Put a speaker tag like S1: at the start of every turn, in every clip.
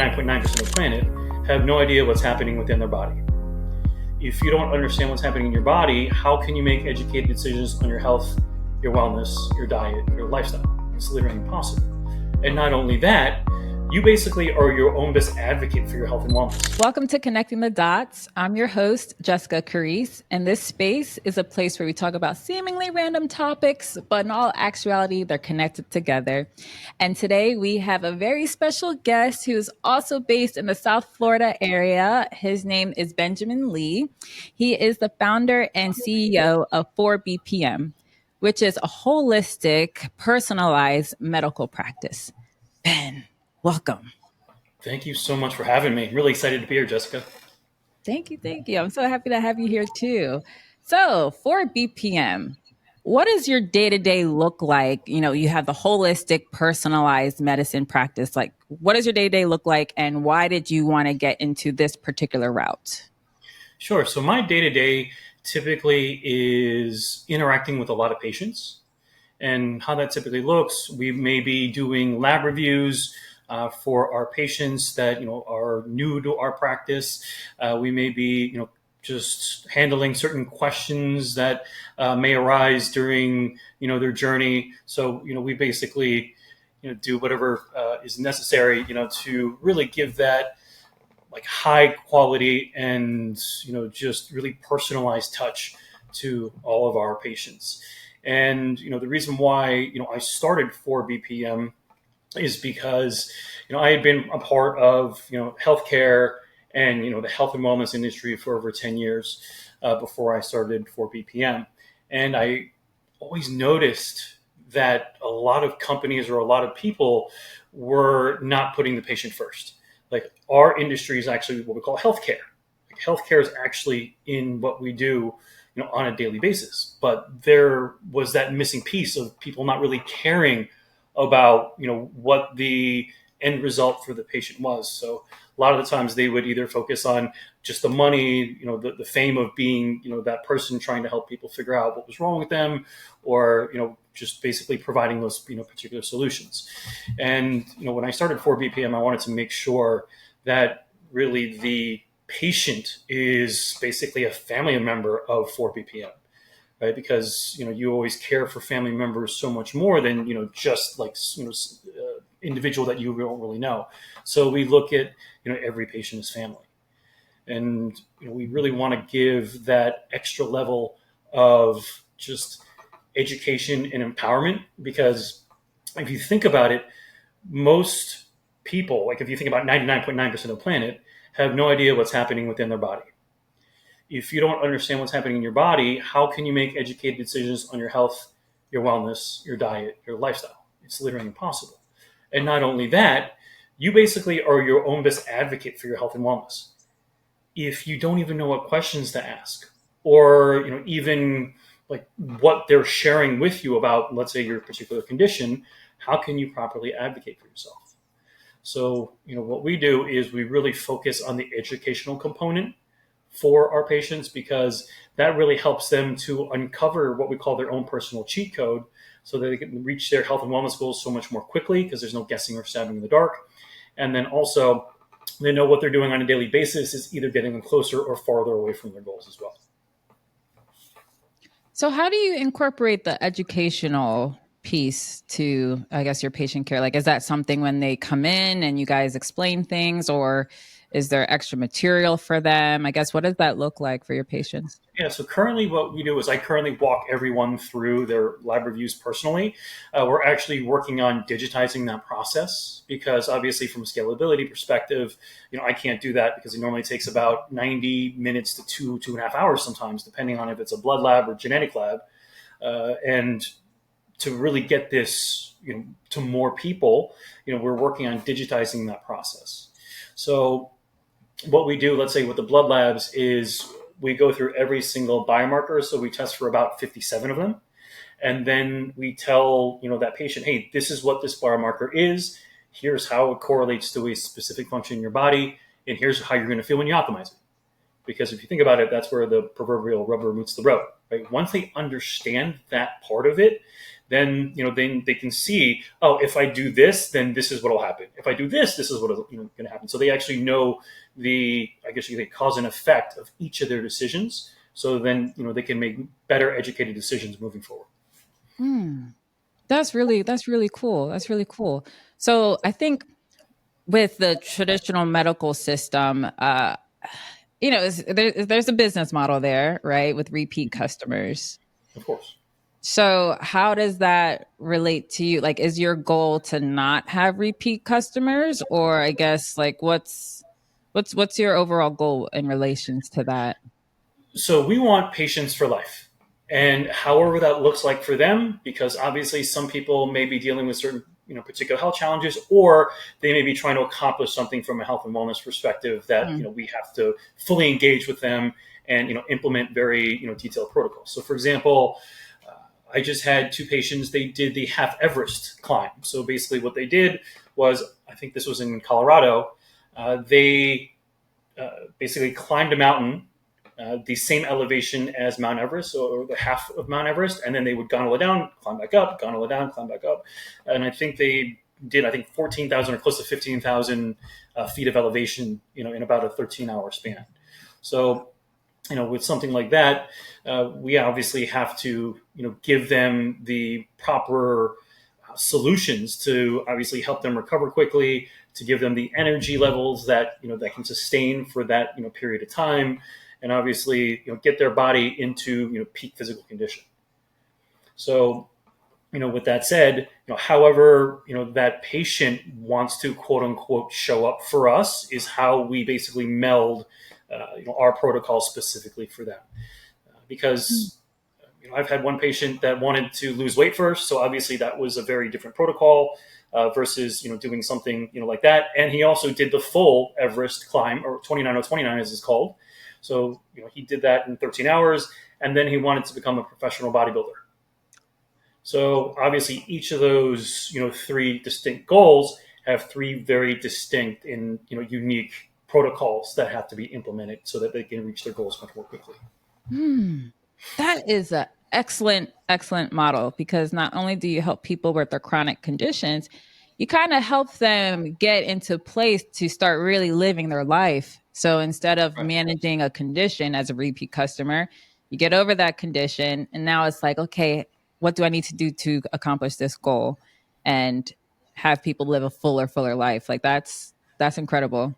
S1: 99.9% of the planet have no idea what's happening within their body. If you don't understand what's happening in your body, how can you make educated decisions on your health, your wellness, your diet, your lifestyle? It's literally impossible. And not only that, you basically are your own best advocate for your health and wellness.
S2: Welcome to Connecting the Dots. I'm your host, Jessica Carice, and this space is a place where we talk about seemingly random topics, but in all actuality, they're connected together. And today we have a very special guest who is also based in the South Florida area. His name is Benjamin Lee. He is the founder and CEO of 4BPM, which is a holistic, personalized medical practice. Ben, welcome.
S1: Thank you so much for having me. Really excited to be here, Jessica.
S2: Thank you. I'm so happy to have you here too. So for BPM, what does your day-to-day look like? You know, you have the holistic, personalized medicine practice. Like, what does your day-to-day look like, and why did you want to get into this particular route?
S1: Sure. So my day-to-day typically is interacting with a lot of patients. And how that typically looks, we may be doing lab reviews for our patients that are new to our practice. We may be just handling certain questions that may arise during their journey. So we basically do whatever is necessary to really give that like high quality and just really personalized touch to all of our patients. And the reason why I started 4BPM is because I had been a part of healthcare and the health and wellness industry for over 10 years before I started 4BPM. And I always noticed that a lot of companies or a lot of people were not putting the patient first. Like our industry is actually what we call healthcare. Like healthcare is actually in what we do on a daily basis. But there was that missing piece of people not really caring about, what the end result for the patient was. So a lot of the times they would either focus on just the money, the fame of being, that person trying to help people figure out what was wrong with them, or, just basically providing those, particular solutions. And, when I started 4BPM, I wanted to make sure that really the patient is basically a family member of 4BPM, right? Because you always care for family members so much more than just like individual that you don't really know. So we look at every patient as family, and we really want to give that extra level of just education and empowerment. Because if you think about it, most people, like if you think about 99.9% of the planet, have no idea what's happening within their body. If you don't understand what's happening in your body, how can you make educated decisions on your health, your wellness, your diet, your lifestyle? It's literally impossible. And not only that, you basically are your own best advocate for your health and wellness. If you don't even know what questions to ask, or even like what they're sharing with you about, let's say, your particular condition, how can you properly advocate for yourself? So, what we do is we really focus on the educational component for our patients, because that really helps them to uncover what we call their own personal cheat code, so that they can reach their health and wellness goals so much more quickly, because there's no guessing or stabbing in the dark. And then also they know what they're doing on a daily basis is either getting them closer or farther away from their goals as well.
S2: So how do you incorporate the educational piece to, I guess, your patient care? Like, is that something when they come in and you guys explain things, or is there extra material for them? I guess, what does that look like for your patients?
S1: Yeah, so currently what we do is I currently walk everyone through their lab reviews personally. We're actually working on digitizing that process, because obviously from a scalability perspective, I can't do that, because it normally takes about 90 minutes to 2.5 hours sometimes, depending on if it's a blood lab or genetic lab. And to really get this, to more people, we're working on digitizing that process. So what we do, let's say with the blood labs, is we go through every single biomarker. So we test for about 57 of them. And then we tell, that patient, hey, this is what this biomarker is. Here's how it correlates to a specific function in your body. And here's how you're going to feel when you optimize it. because if you think about it, that's where the proverbial rubber meets the road, right? Once they understand that part of it, then then they can see, oh, if I do this, then this is what will happen. If I do this, this is what is going to happen. So they actually know the, I guess you could say, cause and effect of each of their decisions. So then they can make better educated decisions moving forward.
S2: That's really cool. That's really cool. So I think with the traditional medical system, there's a business model there, right, with repeat customers.
S1: Of course.
S2: So how does that relate to you? Like, is your goal to not have repeat customers, or I guess like what's your overall goal in relations to that?
S1: So we want patients for life. And however that looks like for them, because obviously some people may be dealing with certain particular health challenges, or they may be trying to accomplish something from a health and wellness perspective that we have to fully engage with them and implement very detailed protocols. So for example, I just had two patients. They did the half Everest climb. So basically what they did was, I think this was in Colorado, they basically climbed a mountain, the same elevation as Mount Everest, or the half of Mount Everest, and then they would gondola down, climb back up, gondola down, climb back up. And I think they did, 14,000 or close to 15,000 feet of elevation, in about a 13-hour span. So, with something like that, we obviously have to, give them the proper solutions to obviously help them recover quickly, to give them the energy levels that, that can sustain for that, period of time, and obviously, get their body into, peak physical condition. So, with that said, however, that patient wants to quote unquote show up for us is how we basically meld, our protocol specifically for them. Because I've had one patient that wanted to lose weight first, so obviously that was a very different protocol versus doing something like that. And he also did the full Everest climb, or 29 as it's called. So he did that in 13 hours, and then he wanted to become a professional bodybuilder. So obviously each of those three distinct goals have three very distinct and unique protocols that have to be implemented so that they can reach their goals much more quickly.
S2: That is an excellent model, because not only do you help people with their chronic conditions, you kind of help them get into place to start really living their life. So instead of managing a condition as a repeat customer, you get over that condition, and now it's like, okay, what do I need to do to accomplish this goal, and have people live a fuller life? Like that's incredible.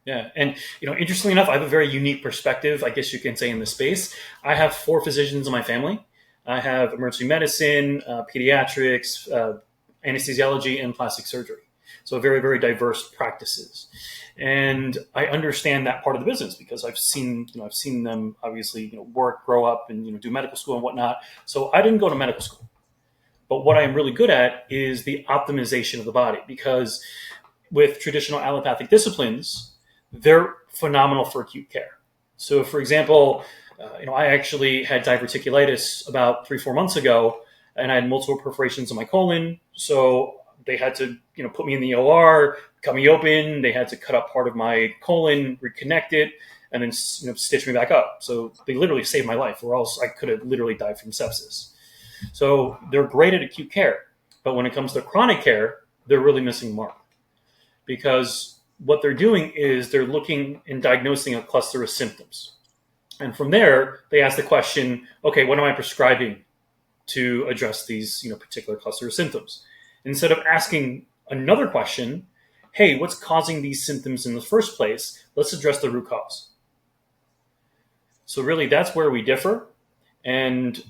S1: Yeah. And, interestingly enough, I have a very unique perspective, I guess you can say, in the space. I have 4 physicians in my family. I have emergency medicine, pediatrics, anesthesiology, and plastic surgery. So very, very diverse practices. And I understand that part of the business because I've seen them obviously, work, grow up, and, do medical school and whatnot. So I didn't go to medical school. But what I am really good at is the optimization of the body, because with traditional allopathic disciplines, they're phenomenal for acute care. So, for example, I actually had diverticulitis about 3-4 months ago, and I had multiple perforations in my colon. So they had to, put me in the OR, cut me open. They had to cut up part of my colon, reconnect it, and then stitch me back up. So they literally saved my life, or else I could have literally died from sepsis. So they're great at acute care, but when it comes to chronic care, they're really missing the mark, because what they're doing is they're looking and diagnosing a cluster of symptoms. And from there, they ask the question, okay, what am I prescribing to address these particular cluster of symptoms? Instead of asking another question, hey, what's causing these symptoms in the first place? Let's address the root cause. So really, that's where we differ. And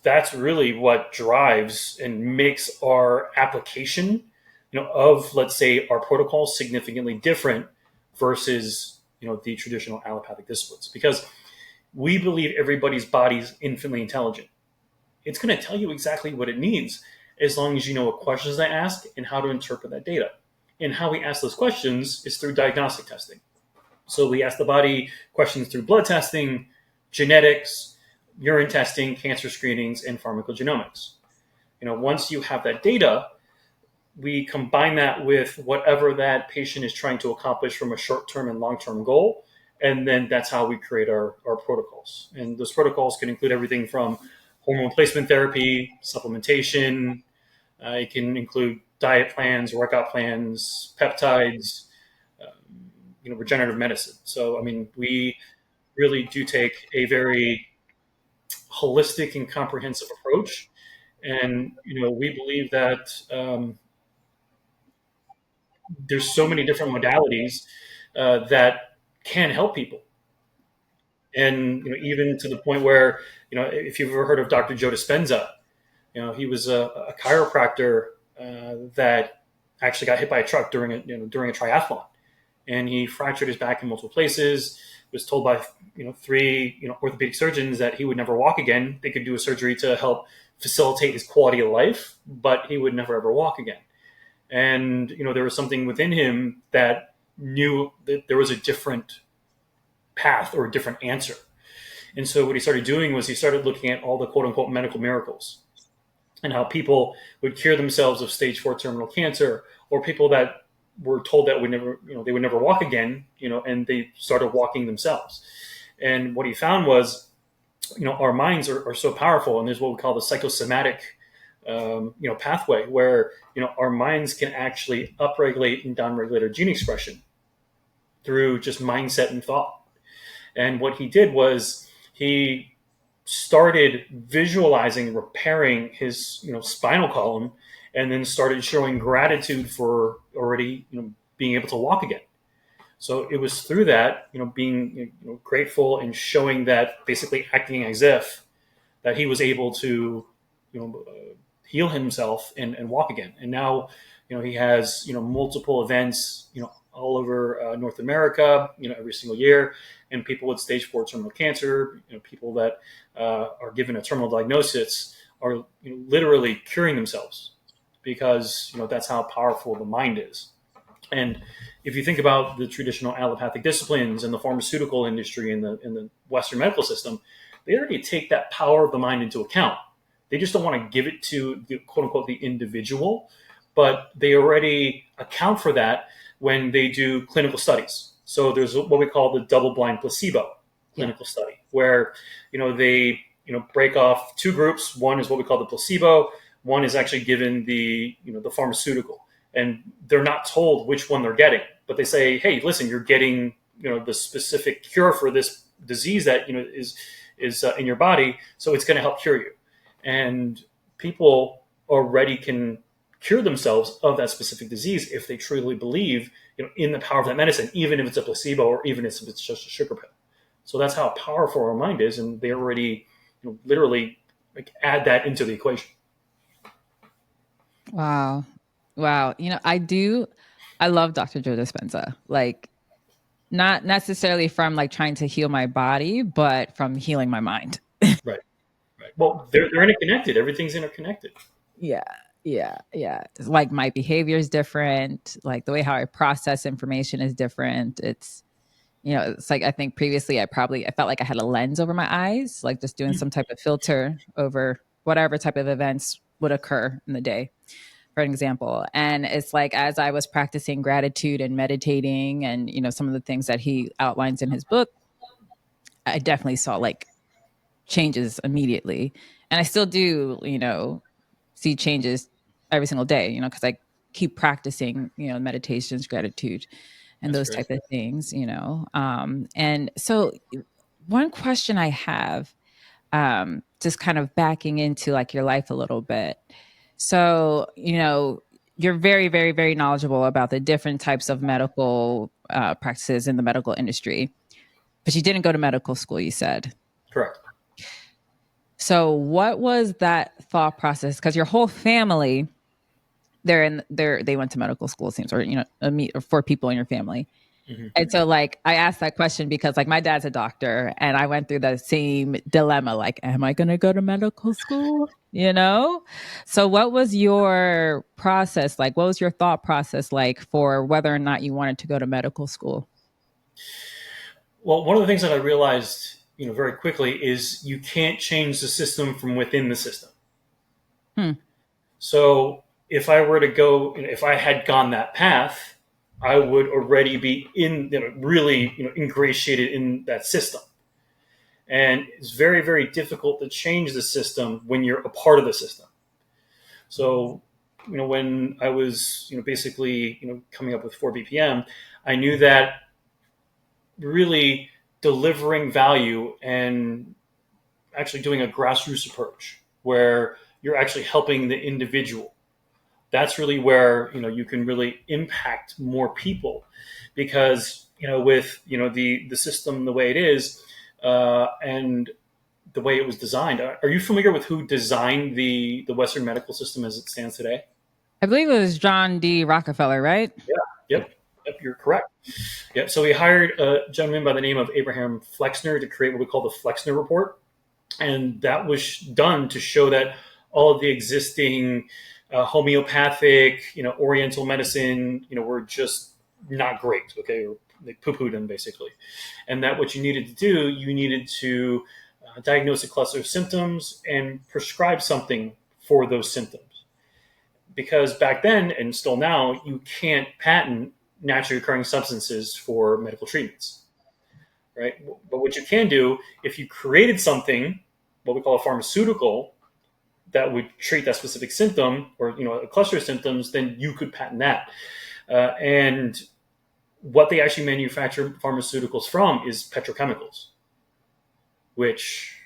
S1: that's really what drives and makes our application of, let's say, our protocols significantly different versus, the traditional allopathic disciplines, because we believe everybody's body is infinitely intelligent. It's going to tell you exactly what it needs as long as you know what questions to ask and how to interpret that data. And how we ask those questions is through diagnostic testing. So we ask the body questions through blood testing, genetics, urine testing, cancer screenings, and pharmacogenomics. Once you have that data, we combine that with whatever that patient is trying to accomplish from a short-term and long-term goal, And then that's how we create our protocols. And those protocols can include everything from hormone replacement therapy, supplementation. It can include diet plans, workout plans, peptides, regenerative medicine. So, I mean, we really do take a very holistic and comprehensive approach. And, we believe that there's so many different modalities that can help people. And, even to the point where, if you've ever heard of Dr. Joe Dispenza, he was a chiropractor that actually got hit by a truck during a triathlon, and he fractured his back in multiple places. Was told by three orthopedic surgeons that he would never walk again. They could do a surgery to help facilitate his quality of life, but he would never ever walk again. And there was something within him that knew that there was a different path or a different answer. And so what he started doing was he started looking at all the quote unquote medical miracles and how people would cure themselves of stage 4 terminal cancer, or people that were told that they would never walk again, and they started walking themselves. And what he found was, our minds are so powerful, and there's what we call the psychosomatic, pathway where, our minds can actually upregulate and downregulate our gene expression through just mindset and thought. And what he did was he started visualizing repairing his spinal column, and then started showing gratitude for already being able to walk again. So it was through that being grateful and showing that, basically acting as if, that he was able to heal himself and walk again. And now he has multiple events all over North America every single year, and people with stage 4 terminal cancer, people that are given a terminal diagnosis, are literally curing themselves, because that's how powerful the mind is. And if you think about the traditional allopathic disciplines and the pharmaceutical industry and the Western medical system, they already take that power of the mind into account. They just don't want to give it to the quote unquote the individual, but they already account for that when they do clinical studies. So there's what we call the double-blind placebo clinical study, where they break off two groups. One is what we call the placebo. One is actually given the the pharmaceutical, and they're not told which one they're getting, but they say, hey, listen, you're getting the specific cure for this disease that is in your body, so it's going to help cure you. And people already can cure themselves of that specific disease if they truly believe in the power of that medicine, even if it's a placebo or even if it's just a sugar pill. So that's how powerful our mind is, and they already literally add that into the equation.
S2: Wow. Wow. I love Dr. Joe Dispenza. Like, not necessarily from like trying to heal my body, but from healing my mind.
S1: Right. Right. Well, they're interconnected. Everything's interconnected.
S2: Yeah. Yeah. Yeah. Like, my behavior is different. Like, the way how I process information is different. It's like, I think previously I felt like I had a lens over my eyes, like just doing some type of filter over whatever type of events would occur in the day, for an example. And it's like, as I was practicing gratitude and meditating and, some of the things that he outlines in his book, I definitely saw like changes immediately. And I still do, see changes every single day, because I keep practicing, meditations, gratitude, and
S1: That's
S2: those
S1: great.
S2: type of things, And so one question I have, just kind of backing into like your life a little bit. So, you're very, very, very knowledgeable about the different types of medical practices in the medical industry, but you didn't go to medical school, you said.
S1: Correct.
S2: So what was that thought process? Because your whole family, they went to medical school, it seems, or or 4 people in your family.
S1: Mm-hmm.
S2: And so, like, I asked that question because, like, my dad's a doctor, and I went through the same dilemma. Like, am I going to go to medical school? So, what was your process like? What was your thought process like for whether or not you wanted to go to medical school?
S1: Well, one of the things that I realized, very quickly, is you can't change the system from within the system.
S2: Hmm.
S1: So if I were to go, if I had gone that path, I would already be really ingratiated in that system. And it's very, very difficult to change the system when you're a part of the system. So, when I was, basically, coming up with 4 BPM, I knew that really delivering value and actually doing a grassroots approach where you're actually helping the individual. That's really where you can really impact more people, because with the system the way it is, and the way it was designed. Are you familiar with who designed the Western medical system as it stands today?
S2: I believe it was John D. Rockefeller, right?
S1: Yeah. Yep, you're correct. Yeah, so we hired a gentleman by the name of Abraham Flexner to create what we call the Flexner report, and that was done to show that all of the existing homeopathic, Oriental medicine, were just not great. Okay, they poo-pooed them basically, and that what you needed to do, you needed to diagnose a cluster of symptoms and prescribe something for those symptoms. Because back then and still now, you can't patent naturally occurring substances for medical treatments, right? But what you can do, if you created something, what we call a pharmaceutical, that would treat that specific symptom, or a cluster of symptoms, then you could patent that. And what they actually manufacture pharmaceuticals from is petrochemicals, which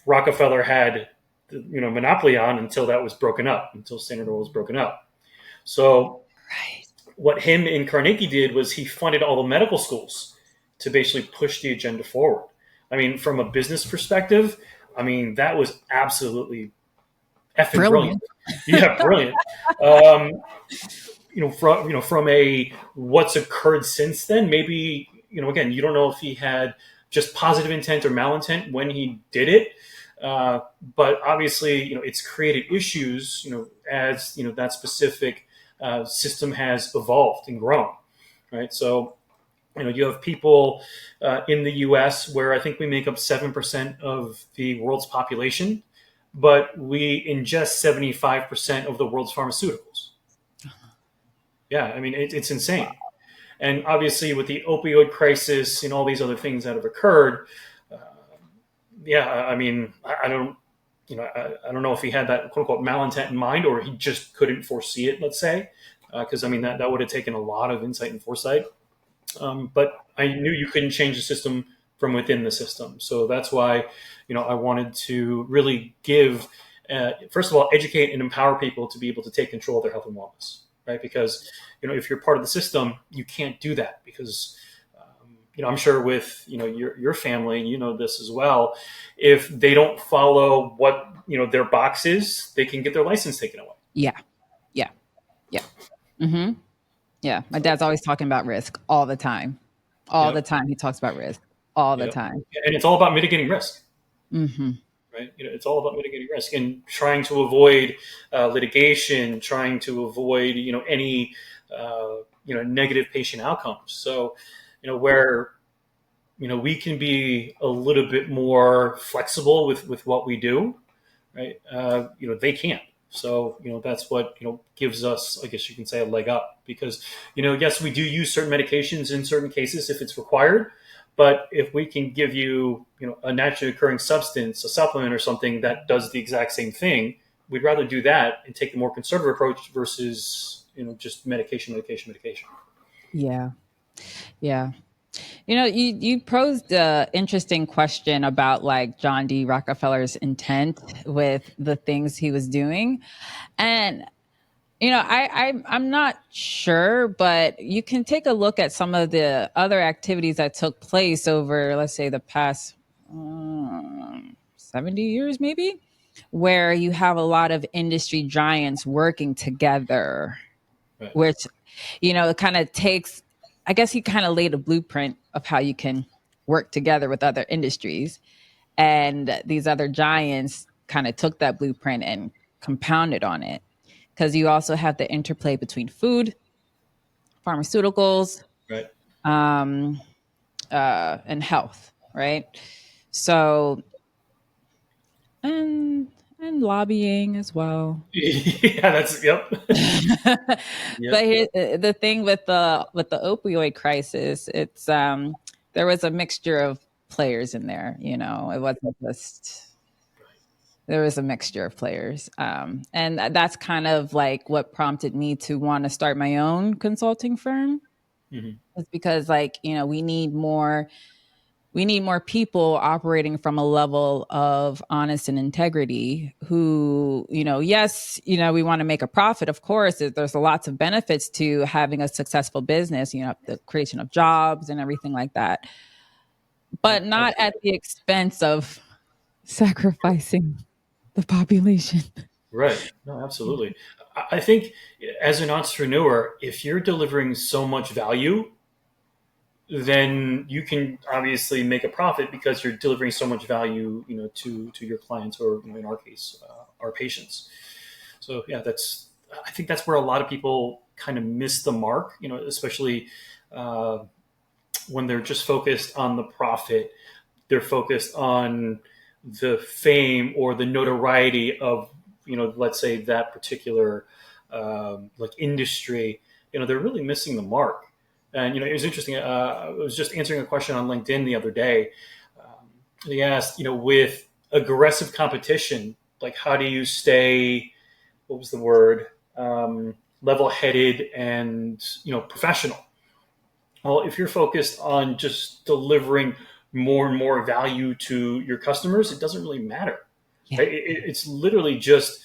S1: Rockefeller had monopoly on until that was broken up, until Standard Oil was broken up. So
S2: Right.
S1: what him and Carnegie did was he funded all the medical schools to basically push the agenda forward. I mean, from a business perspective, I mean, that was absolutely effing brilliant.
S2: Brilliant.
S1: Yeah, brilliant. Um, from a what's occurred since then, maybe again, you don't know if he had just positive intent or malintent when he did it, but obviously, it's created issues, as that specific system has evolved and grown, right? So, you have people in the U.S. where I think we make up 7% of the world's population, but we ingest 75% of the world's pharmaceuticals. Yeah, I mean, it's insane. And obviously, with the opioid crisis and all these other things that have occurred, uh, yeah, I mean, I don't, I don't know if he had that quote unquote malintent in mind, or he just couldn't foresee it. Let's say, because I mean that would have taken a lot of insight and foresight. But I knew you couldn't change the system from within the system, so that's why I wanted to really give, first of all, educate and empower people to be able to take control of their health and wellness, right? Because if you're part of the system, you can't do that because I'm sure with your family, and this as well, if they don't follow what their box is, they can get their license taken away.
S2: Yeah. Yeah. Yeah. hmm Yeah. My
S1: So,
S2: dad's always talking about risk all the time. All the
S1: yep,
S2: time. He talks about risk all the
S1: yep,
S2: time.
S1: and it's all about mitigating risk.
S2: hmm
S1: Right? It's all about mitigating risk and trying to avoid litigation, trying to avoid any negative patient outcomes. So where we can be a little bit more flexible with what we do, right? They can't. So that's what gives us, I guess you can say, a leg up, because yes, we do use certain medications in certain cases if it's required, but if we can give you a naturally occurring substance, a supplement or something that does the exact same thing, we'd rather do that and take the more conservative approach versus just medication.
S2: Yeah. Yeah. You posed an interesting question about like John D. Rockefeller's intent with the things he was doing. And I'm not sure, but you can take a look at some of the other activities that took place over, let's say, the past 70 years, maybe, where you have a lot of industry giants working together,
S1: Right.
S2: which, it kind of takes, I guess he kind of laid a blueprint of how you can work together with other industries. And these other giants kind of took that blueprint and compounded on it, because you also have the interplay between food, pharmaceuticals,
S1: Right.
S2: um, and health, right? So, and And lobbying as well.
S1: Yeah, that's yep. Yep.
S2: But the thing with the opioid crisis, it's there was a mixture of players in there. You know, it wasn't just there was a mixture of players, and that's kind of like what prompted me to want to start my own consulting firm.
S1: Mhm.
S2: It's because like you know we need more people operating from a level of honest and integrity who, you know, yes, you know, we want to make a profit. Of course, there's lots of benefits to having a successful business, you know, the creation of jobs and everything like that,
S1: Yeah,
S2: but not at
S1: absolutely.
S2: the expense of sacrificing the population.
S1: Right. No, absolutely. I think as an entrepreneur, if you're delivering so much value, then you can obviously make a profit because you're delivering so much value, to your clients or, in our case, our patients. So yeah, I think that's where a lot of people kind of miss the mark, especially uh, when they're just focused on the profit. They're focused on the fame or the notoriety of, let's say that particular like industry. They're really missing the mark. And it was interesting. I was just answering a question on LinkedIn the other day. Um, they asked, with aggressive competition, like how do you stay, what was the word, level-headed and professional. Well, if you're focused on just delivering more and more value to your customers, it doesn't really matter.
S2: Yeah.
S1: Right? It's literally just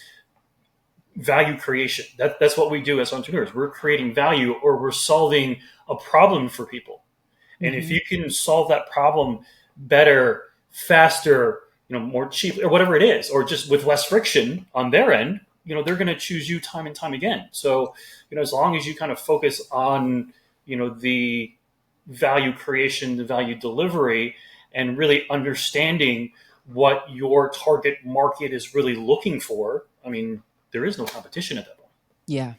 S1: value creation. That's what we do as entrepreneurs. We're creating value or we're solving a problem for people. And if
S2: Mm-hmm.
S1: you can solve that problem better, faster, more cheaply, or whatever it is, or just with less friction on their end, they're going to choose you time and time again. So, as long as you kind of focus on, the value creation, the value delivery, and really understanding what your target market is really looking for, I mean, there is no competition at that point.
S2: Yeah.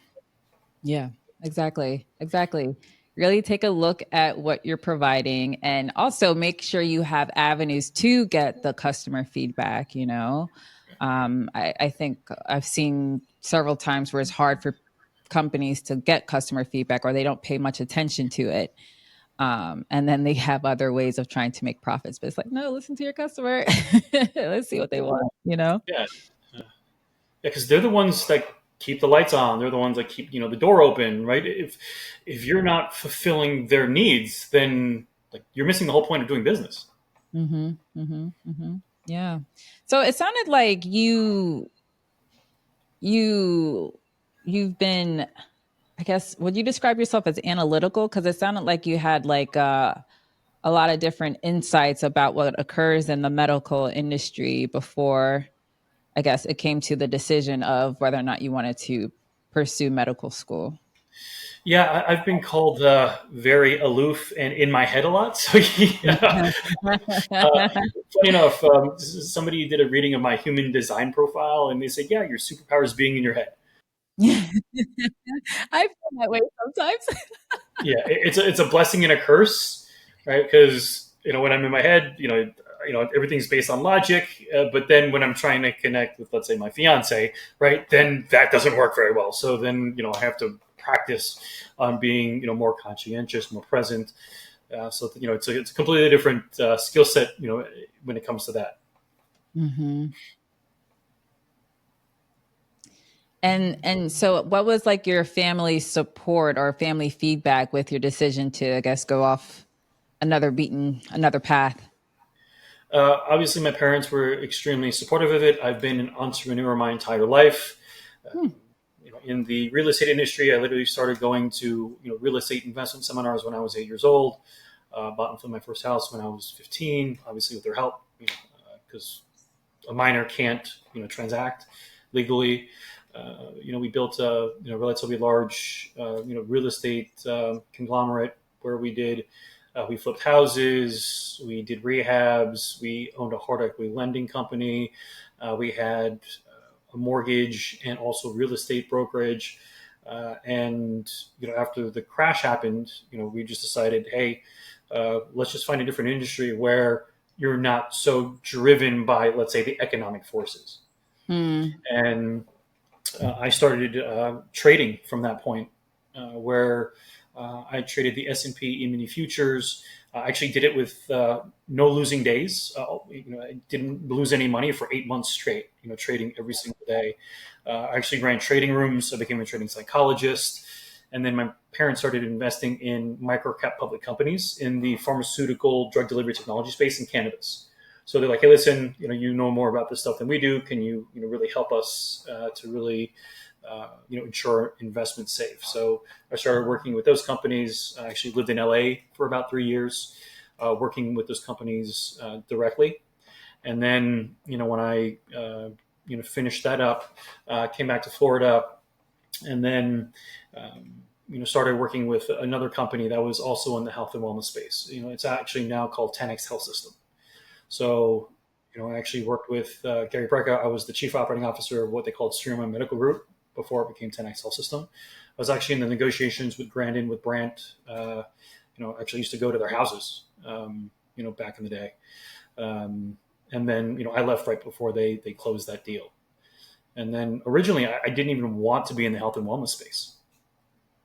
S2: Yeah, exactly. Exactly. Really take a look at what you're providing and also make sure you have avenues to get the customer feedback, you know. I think I've seen several times where it's hard for companies to get customer feedback or they don't pay much attention to it. And then they have other ways of trying to make profits. But it's like, no, listen to your customer. Let's see what they want, you know?
S1: Yeah, because they're the ones that keep the lights on. They're the ones that keep the door open, right? If you're not fulfilling their needs, then like you're missing the whole point of doing business.
S2: Mm-hmm. Mm-hmm. Mm-hmm. Yeah. So it sounded like you you've been, I guess, would you describe yourself as analytical? Because it sounded like you had like a lot of different insights about what occurs in the medical industry before, I guess, it came to the decision of whether or not you wanted to pursue medical school.
S1: Yeah, I've been called very aloof and in my head a lot. So yeah, funny enough, somebody did a reading of my human design profile, and they said, "Yeah, your superpower is being in your head."
S2: I feel that way sometimes.
S1: Yeah, it's a blessing and a curse, right? Because when I'm in my head, everything's based on logic. But then when I'm trying to connect with, let's say, my fiance, right, then that doesn't work very well. So then I have to practice on being more conscientious, more present. So it's a completely different skill set, when it comes to that.
S2: Hmm. And so what was like your family support or family feedback with your decision to, I guess, go off another path?
S1: Obviously, my parents were extremely supportive of it. I've been an entrepreneur my entire life.
S2: Hmm.
S1: In the real estate industry, I literally started going to real estate investment seminars when I was 8 years old. Bought and flipped my first house when I was 15, obviously with their help, because a minor can't transact legally. We built a relatively large real estate conglomerate where we flipped houses, we did rehabs, we owned a hard equity lending company, we had a mortgage and also real estate brokerage. And after the crash happened, we just decided, hey, let's just find a different industry where you're not so driven by, let's say, the economic forces. And I started trading from that point, where I traded the S&P E-mini futures. I actually did it with no losing days. I didn't lose any money for 8 months straight. Trading every single day. I actually ran trading rooms. I became a trading psychologist, and then my parents started investing in micro-cap public companies in the pharmaceutical drug delivery technology space and cannabis. So they're like, hey, listen, you know more about this stuff than we do. Can you, really help us to really, ensure investments safe? So I started working with those companies. I actually lived in LA for about 3 years, working with those companies directly. And then, when I, finished that up, came back to Florida, and then, started working with another company that was also in the health and wellness space. It's actually now called 10X Health System. So, I actually worked with Gary Brecka. I was the chief operating officer of what they called Streamline Medical Group before it became 10X Health System. I was actually in the negotiations with Grandin, with Brandt. Actually used to go to their houses, back in the day. And then, I left right before they closed that deal. And then originally I didn't even want to be in the health and wellness space.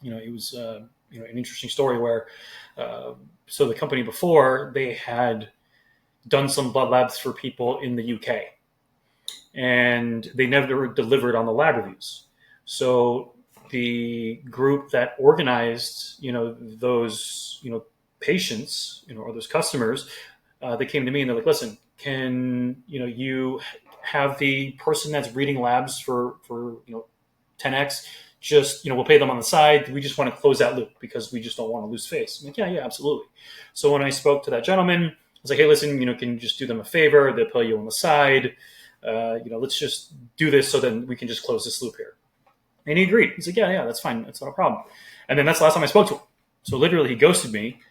S1: It was, an interesting story where, so the company before, they had done some blood labs for people in the UK, and they never delivered on the lab reviews. So the group that organized, those, patients, or those customers, they came to me and they're like, listen, can, you have the person that's reading labs for 10X, just, we'll pay them on the side. We just want to close that loop because we just don't want to lose face. I'm like, yeah, absolutely. So when I spoke to that gentleman, I was like, hey, listen, can you just do them a favor? They'll pay you on the side. Let's just do this so then we can just close this loop here. And he agreed. He's like, yeah, that's fine. That's not a problem. And then that's the last time I spoke to him. So literally he ghosted me.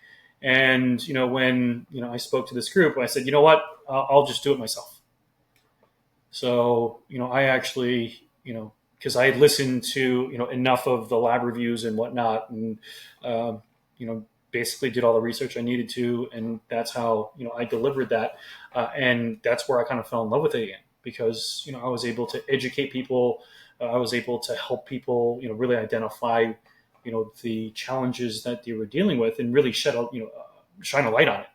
S1: And, when, I spoke to this group, I said, you know what, I'll just do it myself. So, I actually, because I had listened to, enough of the lab reviews and whatnot, and, basically did all the research I needed to. And that's how, I delivered that. And that's where I kind of fell in love with it again, because, I was able to educate people. I was able to help people, really identify, the challenges that they were dealing with and really shine a light on it.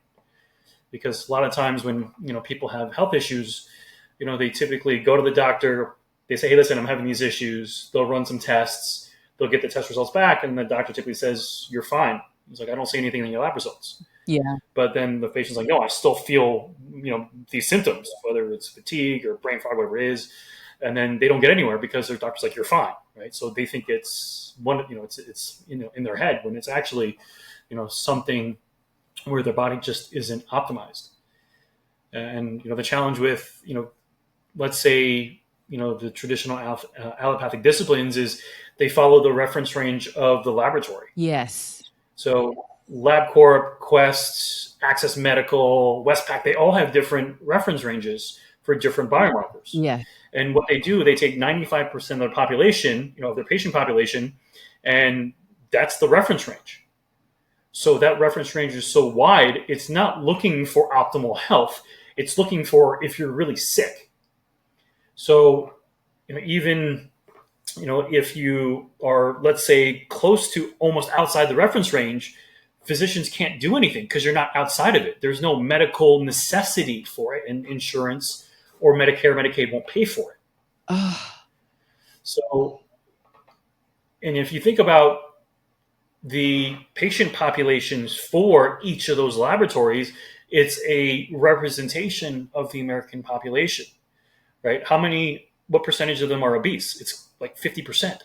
S1: Because a lot of times when, people have health issues, they typically go to the doctor, they say, hey, listen, I'm having these issues. They'll run some tests. They'll get the test results back. And the doctor typically says, you're fine. He's like, I don't see anything in your lab results.
S2: Yeah.
S1: But then the patient's like, no, I still feel, these symptoms, whether it's fatigue or brain fog, whatever it is. And then they don't get anywhere because their doctor's like, you're fine. Right. So they think it's it's in their head, when it's actually, something where their body just isn't optimized. And, the challenge with, let's say, the traditional allopathic disciplines is they follow the reference range of the laboratory.
S2: Yes.
S1: So LabCorp, Quest, Access Medical, Westpac, they all have different reference ranges for different biomarkers.
S2: Yeah.
S1: And what they do, they take 95% of their population, of their patient population, and that's the reference range. So that reference range is so wide, it's not looking for optimal health. It's looking for if you're really sick. So, even, if you are, let's say, close to almost outside the reference range, physicians can't do anything because you're not outside of it. There's no medical necessity for it, and insurance or Medicare, Medicaid won't pay for it. So, and if you think about the patient populations for each of those laboratories, it's a representation of the American population, right? What percentage of them are obese? It's like 50%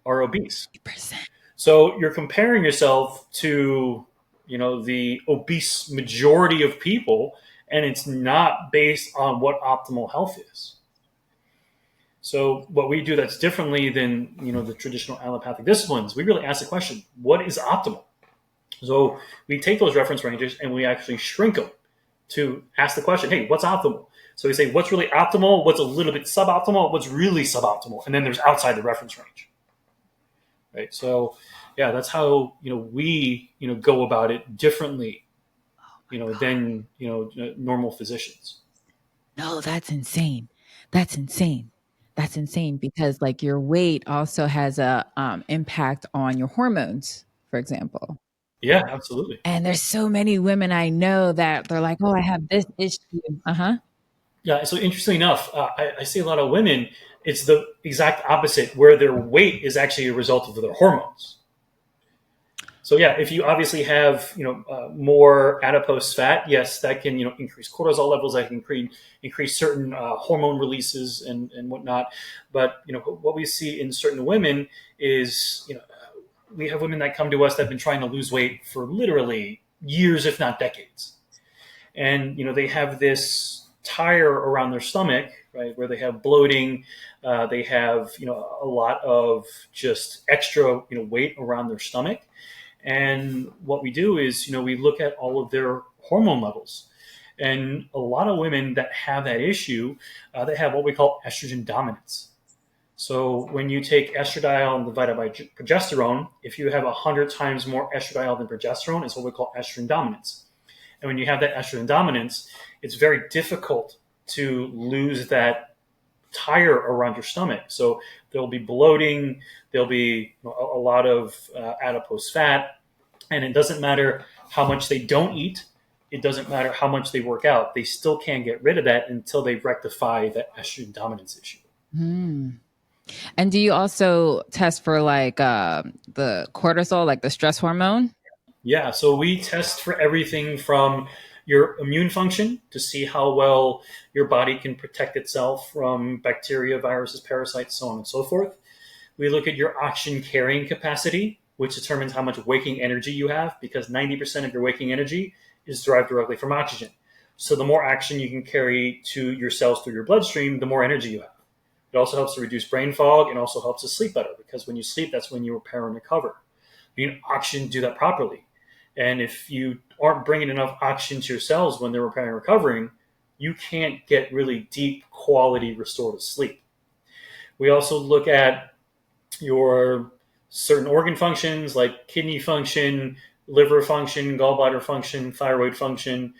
S1: are obese.
S2: 50%.
S1: So you're comparing yourself to, the obese majority of people, and it's not based on what optimal health is. So what we do that's differently than, the traditional allopathic disciplines, we really ask the question, what is optimal? So we take those reference ranges and we actually shrink them to ask the question, hey, what's optimal? So we say, what's really optimal? What's a little bit suboptimal? What's really suboptimal? And then there's outside the reference range. Right. So, yeah, that's how, we, go about it differently, than, normal physicians.
S2: No, that's insane. That's insane. That's insane because like your weight also has a impact on your hormones, for example.
S1: Yeah, absolutely.
S2: And there's so many women I know that they're like, "Oh, I have this issue." Uh-huh.
S1: Yeah. So interestingly enough, I see a lot of women. It's the exact opposite, where their weight is actually a result of their hormones. So yeah, if you obviously have more adipose fat, yes, that can increase cortisol levels, that can increase certain hormone releases and whatnot. But what we see in certain women is we have women that come to us that have been trying to lose weight for literally years, if not decades, and they have this tire around their stomach, right, where they have bloating, they have a lot of just extra weight around their stomach. And what we do is, we look at all of their hormone levels. And a lot of women that have that issue, they have what we call estrogen dominance. So when you take estradiol and divided by progesterone, if you have 100 times more estradiol than progesterone, it's what we call estrogen dominance. And when you have that estrogen dominance, it's very difficult to lose that tire around your stomach. So there'll be bloating, there'll be a lot of adipose fat, and it doesn't matter how much they don't eat. It doesn't matter how much they work out. They still can't get rid of that until they rectify that estrogen dominance issue.
S2: Hmm. And do you also test for like the cortisol, like the stress hormone?
S1: Yeah, so we test for everything from your immune function to see how well your body can protect itself from bacteria, viruses, parasites, so on and so forth. We look at your oxygen carrying capacity, which determines how much waking energy you have, because 90% of your waking energy is derived directly from oxygen. So the more oxygen you can carry to your cells through your bloodstream, the more energy you have. It also helps to reduce brain fog and also helps to sleep better, because when you sleep, that's when you repair and recover. You need oxygen to do that properly. And if you aren't bringing enough oxygen to your cells when they're repairing and recovering, you can't get really deep quality restorative sleep. We also look at your certain organ functions like kidney function, liver function, gallbladder function, thyroid function.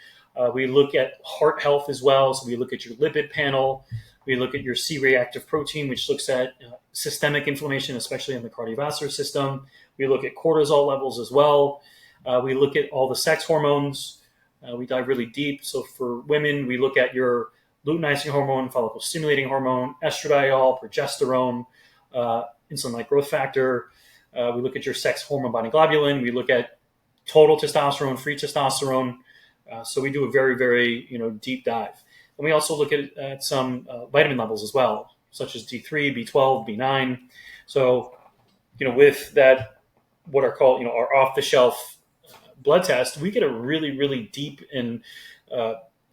S1: We look at heart health as well. So we look at your lipid panel. We look at your C-reactive protein, which looks at systemic inflammation, especially in the cardiovascular system. We look at cortisol levels as well. We look at all the sex hormones. We dive really deep. So for women, we look at your luteinizing hormone, follicle stimulating hormone, estradiol, progesterone, insulin-like growth factor. We look at your sex hormone binding globulin. We look at total testosterone, free testosterone. So we do a very, very deep dive. And we also look at some vitamin levels as well, such as D3, B12, B9. So with that, what are called our off-the-shelf blood test, we get a really, really deep and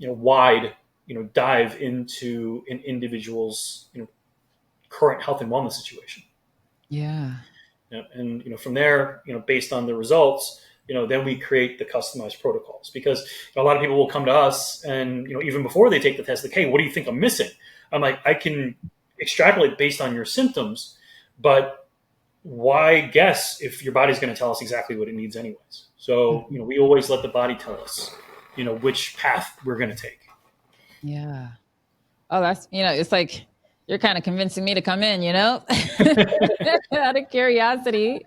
S1: wide dive into an individual's current health and wellness situation.
S2: Yeah.
S1: And from there, based on the results, then we create the customized protocols, because a lot of people will come to us and even before they take the test, like, hey, what do you think I'm missing? I'm like, I can extrapolate based on your symptoms, but why guess if your body's going to tell us exactly what it needs anyways? So we always let the body tell us which path we're going to take.
S2: Yeah. Oh, that's, it's like you're kind of convincing me to come in, out of curiosity.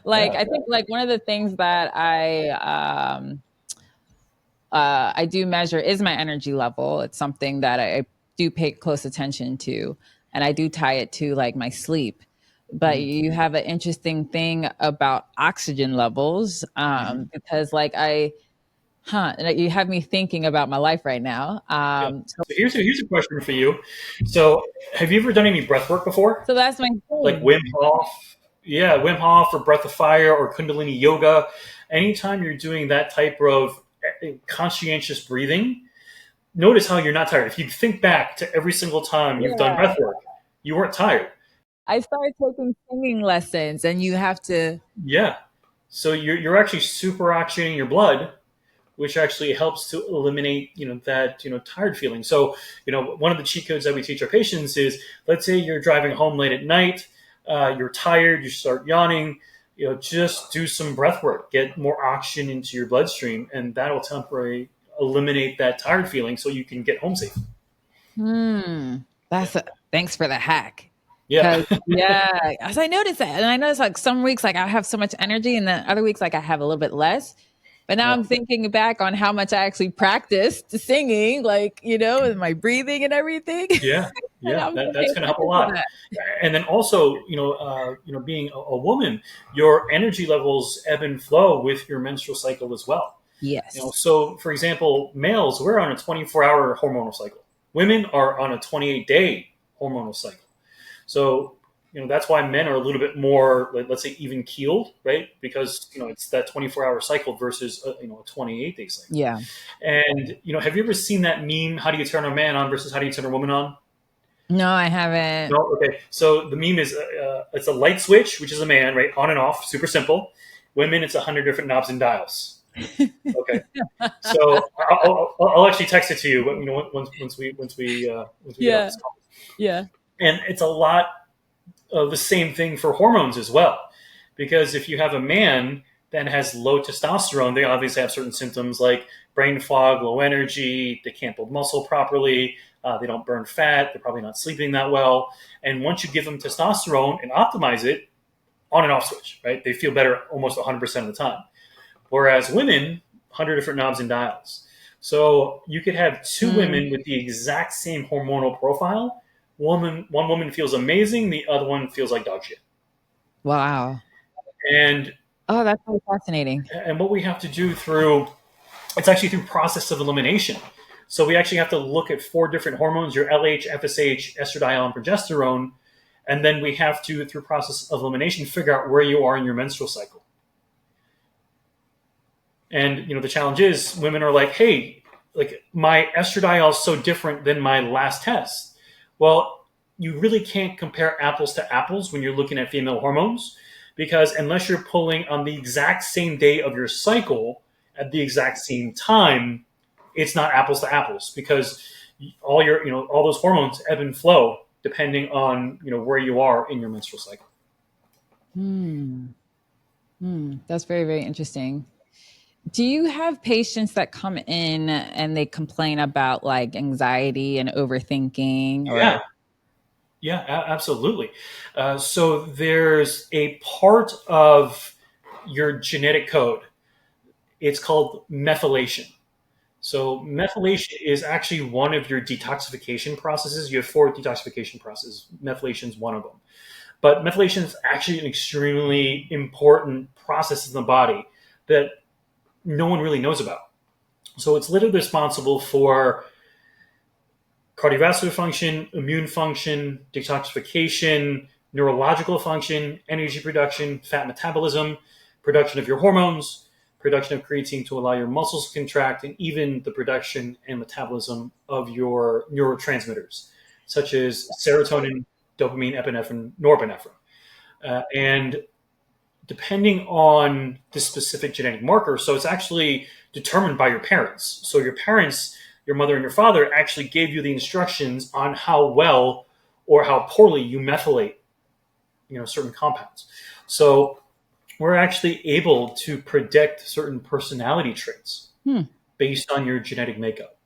S2: Like,
S1: Yeah.
S2: I think like one of the things that I do measure is my energy level. It's something that I do pay close attention to, and I do tie it to like my sleep. But
S1: Mhm.
S2: you have an interesting thing about oxygen levels,
S1: Mhm.
S2: because like you have me thinking about my life right now.
S1: Yeah. So here's a question for you. So have you ever done any breath work before?
S2: So that's my
S1: Like
S2: thing.
S1: Wim Hof? Yeah, Wim Hof or Breath of Fire or Kundalini Yoga. Anytime you're doing that type of conscientious breathing, notice how you're not tired. If you think back to every single time you've done
S2: Yeah.
S1: breath work, you weren't tired.
S2: I started taking singing lessons, and you have to.
S1: Yeah. So you're actually super oxygenating your blood, which actually helps to eliminate that tired feeling. So one of the cheat codes that we teach our patients is, let's say you're driving home late at night, you're tired, you start yawning, just do some breath work, get more oxygen into your bloodstream, and that'll temporarily eliminate that tired feeling so you can get home safe.
S2: Hmm. Thanks for the hack.
S1: Yeah.
S2: Cause yeah, as I noticed that, and I noticed like some weeks like I have so much energy, and then other weeks like I have a little bit less. But now
S1: Yeah.
S2: I'm thinking back on how much I actually practiced singing, like and my breathing and everything,
S1: Yeah,
S2: and
S1: yeah,
S2: I'm
S1: that,
S2: gonna pay
S1: that's going to help a
S2: attention to
S1: lot.
S2: that.
S1: And then also, being a woman, your energy levels ebb and flow with your menstrual cycle as well.
S2: Yes.
S1: So for example, males, we're on a 24-hour hormonal cycle. Women are on a 28-day hormonal cycle. So, that's why men are a little bit more, let's say, even keeled, right? Because, it's that 24-hour cycle versus, a 28-day cycle.
S2: Yeah.
S1: And, have you ever seen that meme? How do you turn a man on versus how do you turn a woman on?
S2: No, I haven't.
S1: No, okay. So the meme is it's a light switch, which is a man, right, on and off, super simple. Women, it's 100 different knobs and dials. Okay. So I'll actually text it to you, but once we get off
S2: Yeah.
S1: this call.
S2: Yeah.
S1: And it's a lot of the same thing for hormones as well, because if you have a man that has low testosterone, they obviously have certain symptoms like brain fog, low energy, they can't build muscle properly, they don't burn fat, they're probably not sleeping that well. And once you give them testosterone and optimize it, on and off switch, right? They feel better almost 100% of the time. Whereas women, 100 different knobs and dials. So you could have two
S2: Mm,
S1: women with the exact same hormonal profile. One woman feels amazing, the other one feels like dog shit.
S2: wow.
S1: And
S2: Oh, that's so fascinating.
S1: and what we have to do through it's actually through process of elimination. So we actually have to look at four different hormones: your LH, FSH, estradiol, and progesterone, and then we have to, through process of elimination, figure out where you are in your menstrual cycle. And the challenge is women are like, hey, like my estradiol is so different than my last test. Well, you really can't compare apples to apples when you're looking at female hormones, because unless you're pulling on the exact same day of your cycle at the exact same time, it's not apples to apples, because all those hormones ebb and flow depending on where you are in your menstrual cycle.
S2: Hmm. That's very, very interesting. Do you have patients that come in and they complain about like anxiety and overthinking
S1: Yeah.
S2: or
S1: Yeah, absolutely. So there's a part of your genetic code. It's called methylation. So methylation is actually one of your detoxification processes. You have four detoxification processes. Methylation is one of them. But methylation is actually an extremely important process in the body that no one really knows about. So it's literally responsible for cardiovascular function, immune function, detoxification, neurological function, energy production, fat metabolism, production of your hormones, production of creatine to allow your muscles to contract, and even the production and metabolism of your neurotransmitters, such as serotonin, dopamine, epinephrine, norepinephrine. And depending on the specific genetic marker, so it's actually determined by your parents. So your parents, your mother and your father, actually gave you the instructions on how well or how poorly you methylate, certain compounds. So we're actually able to predict certain personality traits
S2: hmm,
S1: based on your genetic makeup.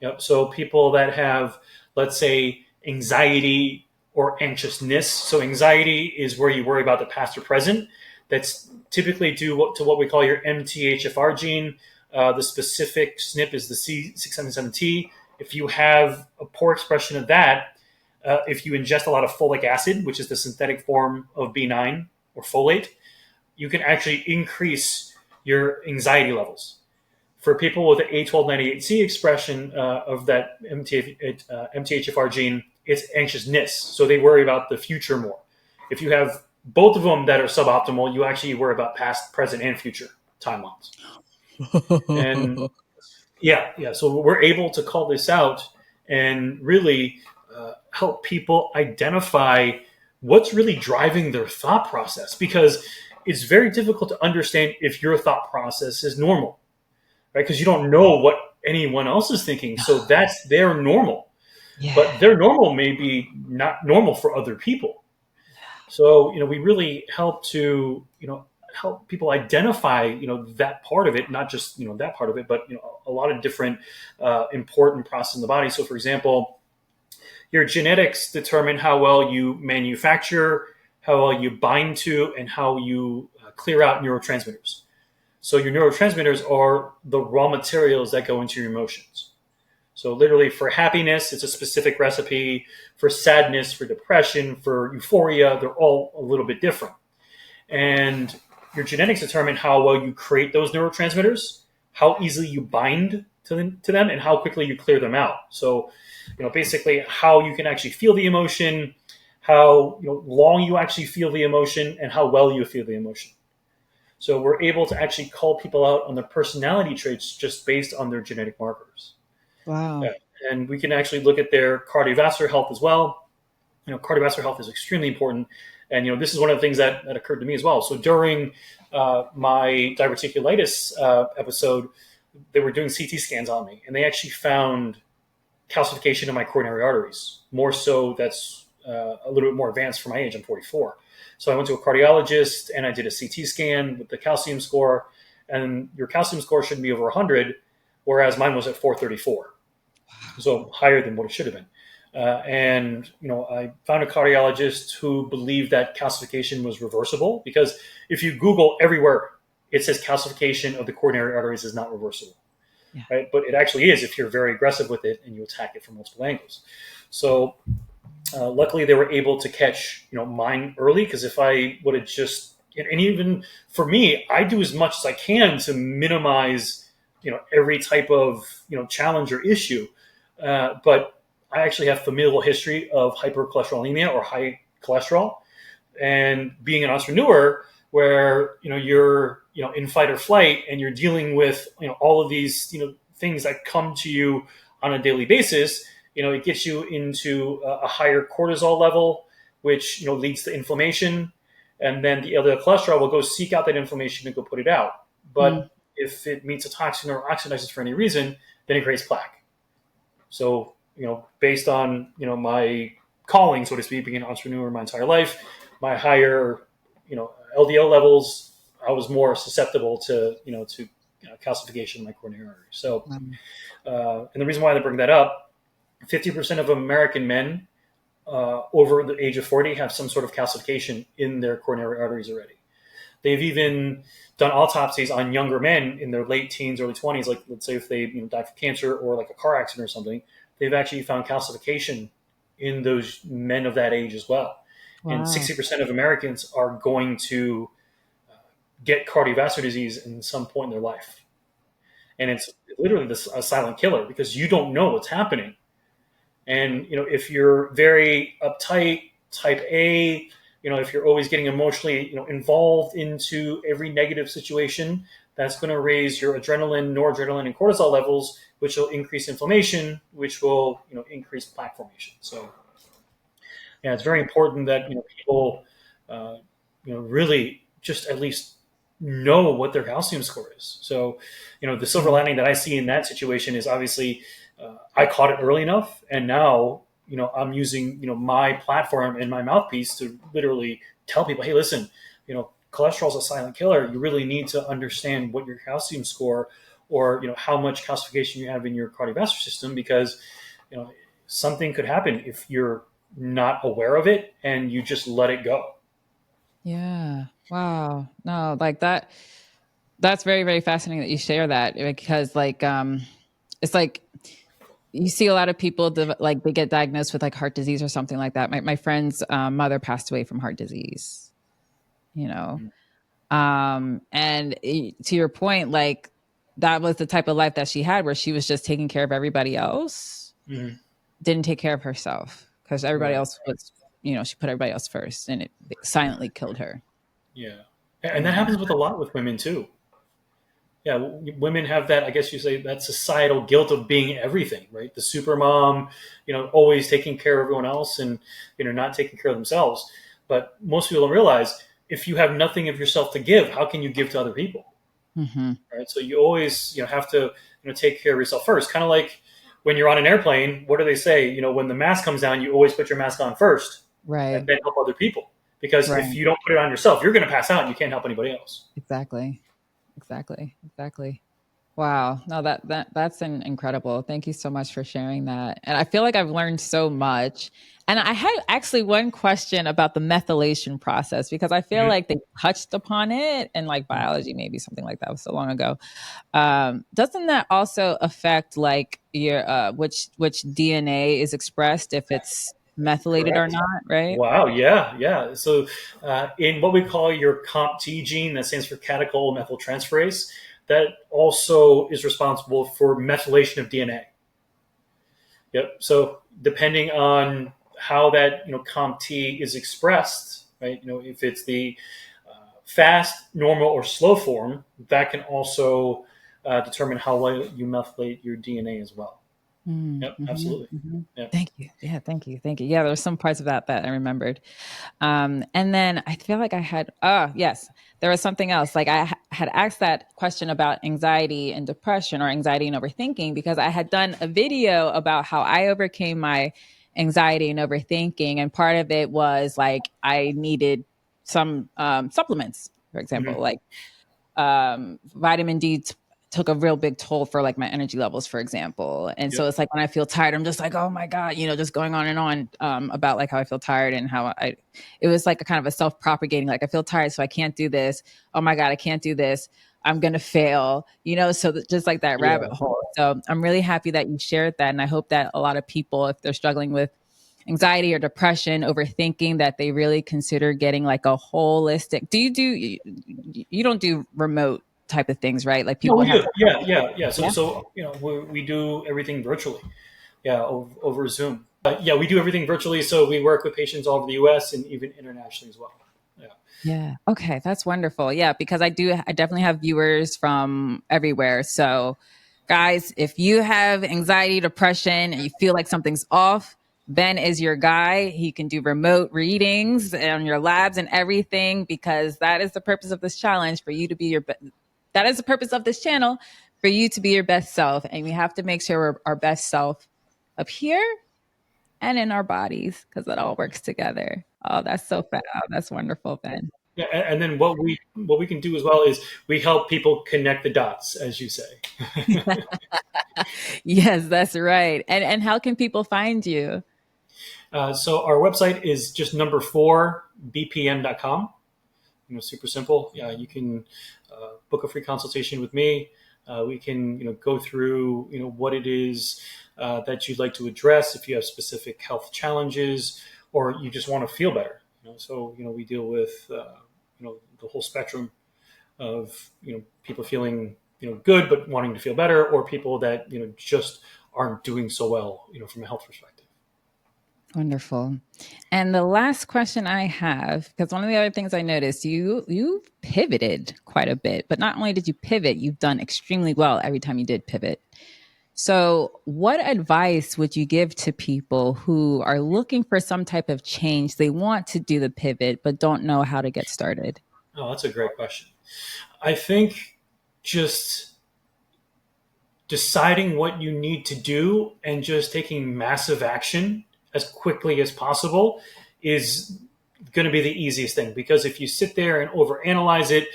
S1: Yep. So people that have, let's say, anxiety or anxiousness. So anxiety is where you worry about the past or present. That's typically due to what we call your MTHFR gene. The specific SNP is the C677T. If you have a poor expression of that, if you ingest a lot of folic acid, which is the synthetic form of B9 or folate, you can actually increase your anxiety levels. For people with the A1298C expression of that MTHFR gene, it's anxiousness. So they worry about the future more. If you have both of them that are suboptimal, you actually worry about past, present, and future timelines. And yeah. So we're able to call this out and really help people identify what's really driving their thought process, because it's very difficult to understand if your thought process is normal, right? Because you don't know what anyone else is thinking. So that's their normal.
S2: yeah.
S1: But their normal may be not normal for other people. So, we really help to, help people identify, that part of it, not just, that part of it, but, a lot of different important processes in the body. So, for example, your genetics determine how well you manufacture, how well you bind to, and how you clear out neurotransmitters. So your neurotransmitters are the raw materials that go into your emotions. So literally for happiness, it's a specific recipe. For sadness, for depression, for euphoria, they're all a little bit different. And your genetics determine how well you create those neurotransmitters, how easily you bind to them, and how quickly you clear them out. So, basically how you can actually feel the emotion, how long you actually feel the emotion, and how well you feel the emotion. So we're able to actually call people out on their personality traits just based on their genetic markers.
S2: Wow.
S1: And we can actually look at their cardiovascular health as well. Cardiovascular health is extremely important. And, this is one of the things that occurred to me as well. So during my diverticulitis episode, they were doing CT scans on me, and they actually found calcification in my coronary arteries. More so, that's a little bit more advanced for my age. I'm 44. So I went to a cardiologist and I did a CT scan with the calcium score, and your calcium score shouldn't be over 100, whereas mine was at 434. So higher than what it should have been. And I found a cardiologist who believed that calcification was reversible, because if you Google everywhere, it says calcification of the coronary arteries is not reversible,
S2: Yeah.
S1: right? But it actually is if you're very aggressive with it and you attack it from multiple angles. So luckily, they were able to catch mine early, because if I would have just, and even for me, I do as much as I can to minimize every type of challenge or issue, but I actually have familial history of hypercholesterolemia or high cholesterol, and being an entrepreneur where you're in fight or flight and you're dealing with all of these things that come to you on a daily basis. It gets you into a higher cortisol level, which leads to inflammation, and then the LDL cholesterol will go seek out that inflammation and go put it out. But if it meets a toxin or oxidizes for any reason, then it creates plaque. So based on my calling, so to speak, being an entrepreneur my entire life, my higher LDL levels, I was more susceptible to calcification in my coronary artery. So, and the reason why they bring that up, 50% of American men over the age of 40 have some sort of calcification in their coronary arteries already. They've even done autopsies on younger men in their late teens, early 20s. Like, let's say if they died from cancer or like a car accident or something, they've actually found calcification in those men of that age as well. Wow. And 60% of Americans are going to get cardiovascular disease in some point in their life. And it's literally a silent killer, because you don't know what's happening. And, if you're very uptight, type A, if you're always getting emotionally, involved into every negative situation, that's going to raise your adrenaline, noradrenaline, and cortisol levels, which will increase inflammation, which will, increase plaque formation. So, yeah, it's very important that, people, really just at least know what their calcium score is. So, the silver lining that I see in that situation is obviously I caught it early enough, and now I'm using my platform and my mouthpiece to literally tell people, hey, listen, cholesterol is a silent killer. You really need to understand what your calcium score, or how much calcification you have in your cardiovascular system, because something could happen if you're not aware of it and you just let it go.
S2: Yeah. Wow. No, like that. That's very, very fascinating that you share that, because it's like you see a lot of people like they get diagnosed with like heart disease or something like that. My friend's mother passed away from heart disease, and to your point, like that was the type of life that she had, where she was just taking care of everybody else, didn't take care of herself, because everybody else was, she put everybody else first, and it silently killed her.
S1: Yeah. And that happens with a lot with women too. Yeah, women have that, I guess you say, that societal guilt of being everything, right? The super mom, always taking care of everyone else and, not taking care of themselves. But most people don't realize, if you have nothing of yourself to give, how can you give to other people?
S2: Mm-hmm.
S1: Right? So you always, have to, take care of yourself first. Kind of like when you're on an airplane, what do they say? When the mask comes down, you always put your mask on first,
S2: right,
S1: and then help other people. Because
S2: right.
S1: if you don't put it on yourself, you're going to pass out and you can't help anybody else.
S2: Exactly. Wow. No, that's incredible. Thank you so much for sharing that. And I feel like I've learned so much. And I had actually one question about the methylation process because I feel
S1: Mhm.
S2: like they touched upon it in like biology, maybe something like that. It was so long ago. Doesn't that also affect like your which DNA is expressed if it's methylated or
S1: Correct.
S2: not, right?
S1: Wow. Yeah. Yeah. So, in what we call your COMT gene, that stands for catechol methyltransferase, that also is responsible for methylation of DNA. Yep. So, depending on how that COMT is expressed, right? If it's the fast, normal, or slow form, that can also determine how well you methylate your DNA as well. Yep.
S2: Mm-hmm,
S1: Absolutely.
S2: hmm.
S1: Yep.
S2: Thank you. Yeah, thank you. Thank you. Yeah, there's some parts of that I remembered. And then I feel like I had, yes, there was something else. Like had asked that question about anxiety and depression or anxiety and overthinking because I had done a video about how I overcame my anxiety and overthinking. And part of it was like I needed some supplements, for example,
S1: Mm-hmm.
S2: like vitamin D took a real big toll for like my energy levels, for example. And so
S1: Yep.
S2: it's like when I feel tired, I'm just like, oh my God, just going on and on about like how I feel tired and how it was like a kind of a self propagating, like I feel tired, so I can't do this. Oh my God, I can't do this. I'm going to fail, so just like that rabbit
S1: Yeah.
S2: hole. So I'm really happy that you shared that. And I hope that a lot of people, if they're struggling with anxiety or depression, overthinking, that they really consider getting like a holistic. You don't do remote type of things, right? Like
S1: No,
S2: people
S1: we
S2: have
S1: do.
S2: to
S1: Yeah, yeah, yeah. So,
S2: yeah.
S1: we do everything virtually. Yeah, over Zoom. Yeah, we do everything virtually. So we work with patients all over the U.S. and even internationally as well. Yeah.
S2: Yeah. Okay, that's wonderful. Yeah, because I definitely have viewers from everywhere. So, guys, if you have anxiety, depression, and you feel like something's off, Ben is your guy. He can do remote readings on your labs and everything because that is the purpose of this challenge for you to be that is the purpose of this channel for you to be your best self. And we have to make sure we're our best self up here and in our bodies because it all works together. Oh, that's so fun. Oh, that's wonderful, Ben.
S1: Yeah, and then what we can do as well is we help people connect the dots, as you say.
S2: Yes, that's right. And how can people find you?
S1: So our website is just number 4bpm.com. Super simple. Yeah, you can book a free consultation with me. We can go through what it is that you'd like to address if you have specific health challenges or you just want to feel better. So we deal with the whole spectrum of people feeling good but wanting to feel better, or people that just aren't doing so well from a health perspective.
S2: Wonderful. And the last question I have, because one of the other things I noticed, you pivoted quite a bit, but not only did you pivot, you've done extremely well every time you did pivot. So, what advice would you give to people who are looking for some type of change? They want to do the pivot, but don't know how to get started.
S1: Oh, that's a great question. I think just deciding what you need to do and just taking massive action as quickly as possible is going to be the easiest thing, because if you sit there and overanalyze it,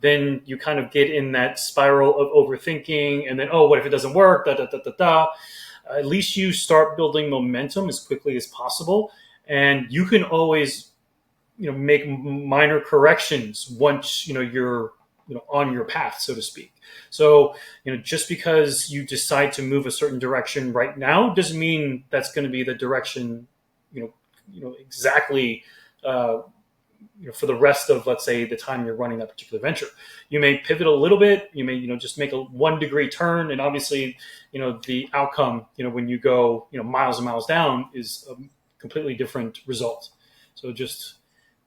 S1: then you kind of get in that spiral of overthinking, and then, oh, what if it doesn't work, da da da da da. At least you start building momentum as quickly as possible, and you can always make minor corrections once you're on your path, so to speak. So just because you decide to move a certain direction right now doesn't mean that's going to be the direction exactly for the rest of, let's say, the time you're running that particular venture. You may pivot a little bit. You may just make a 1 degree turn, and obviously the outcome when you go miles and miles down is a completely different result. So just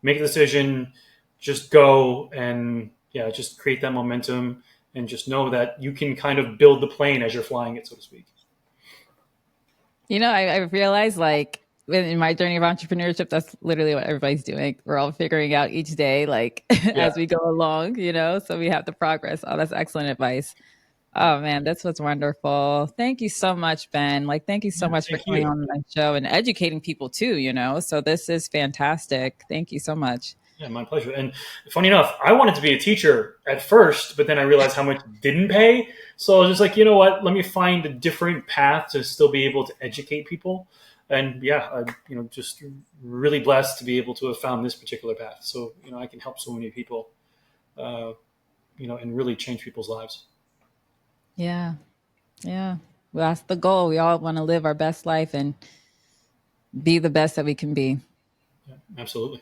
S1: make a decision, just go, and yeah, just create that momentum, and just know that you can kind of build the plane as you're flying it, so to speak.
S2: I realized like in my journey of entrepreneurship, that's literally what everybody's doing. We're all figuring out each day, like
S1: Yeah,
S2: as we go along, so we have the progress. Oh, that's excellent advice. Oh man, this was wonderful. Thank you so much, Ben. Like, thank you so
S1: yeah,
S2: much for
S1: thank
S2: coming
S1: you.
S2: on my show and educating people too, So this is fantastic. Thank you so much.
S1: Yeah, my pleasure. And funny enough, I wanted to be a teacher at first, but then I realized how much it didn't pay. So I was just like, you know what? Let me find a different path to still be able to educate people. And yeah, just really blessed to be able to have found this particular path. So I can help so many people, uh, and really change people's lives.
S2: Yeah. Yeah. Well, that's the goal. We all want to live our best life and be the best that we can be.
S1: Yeah, absolutely.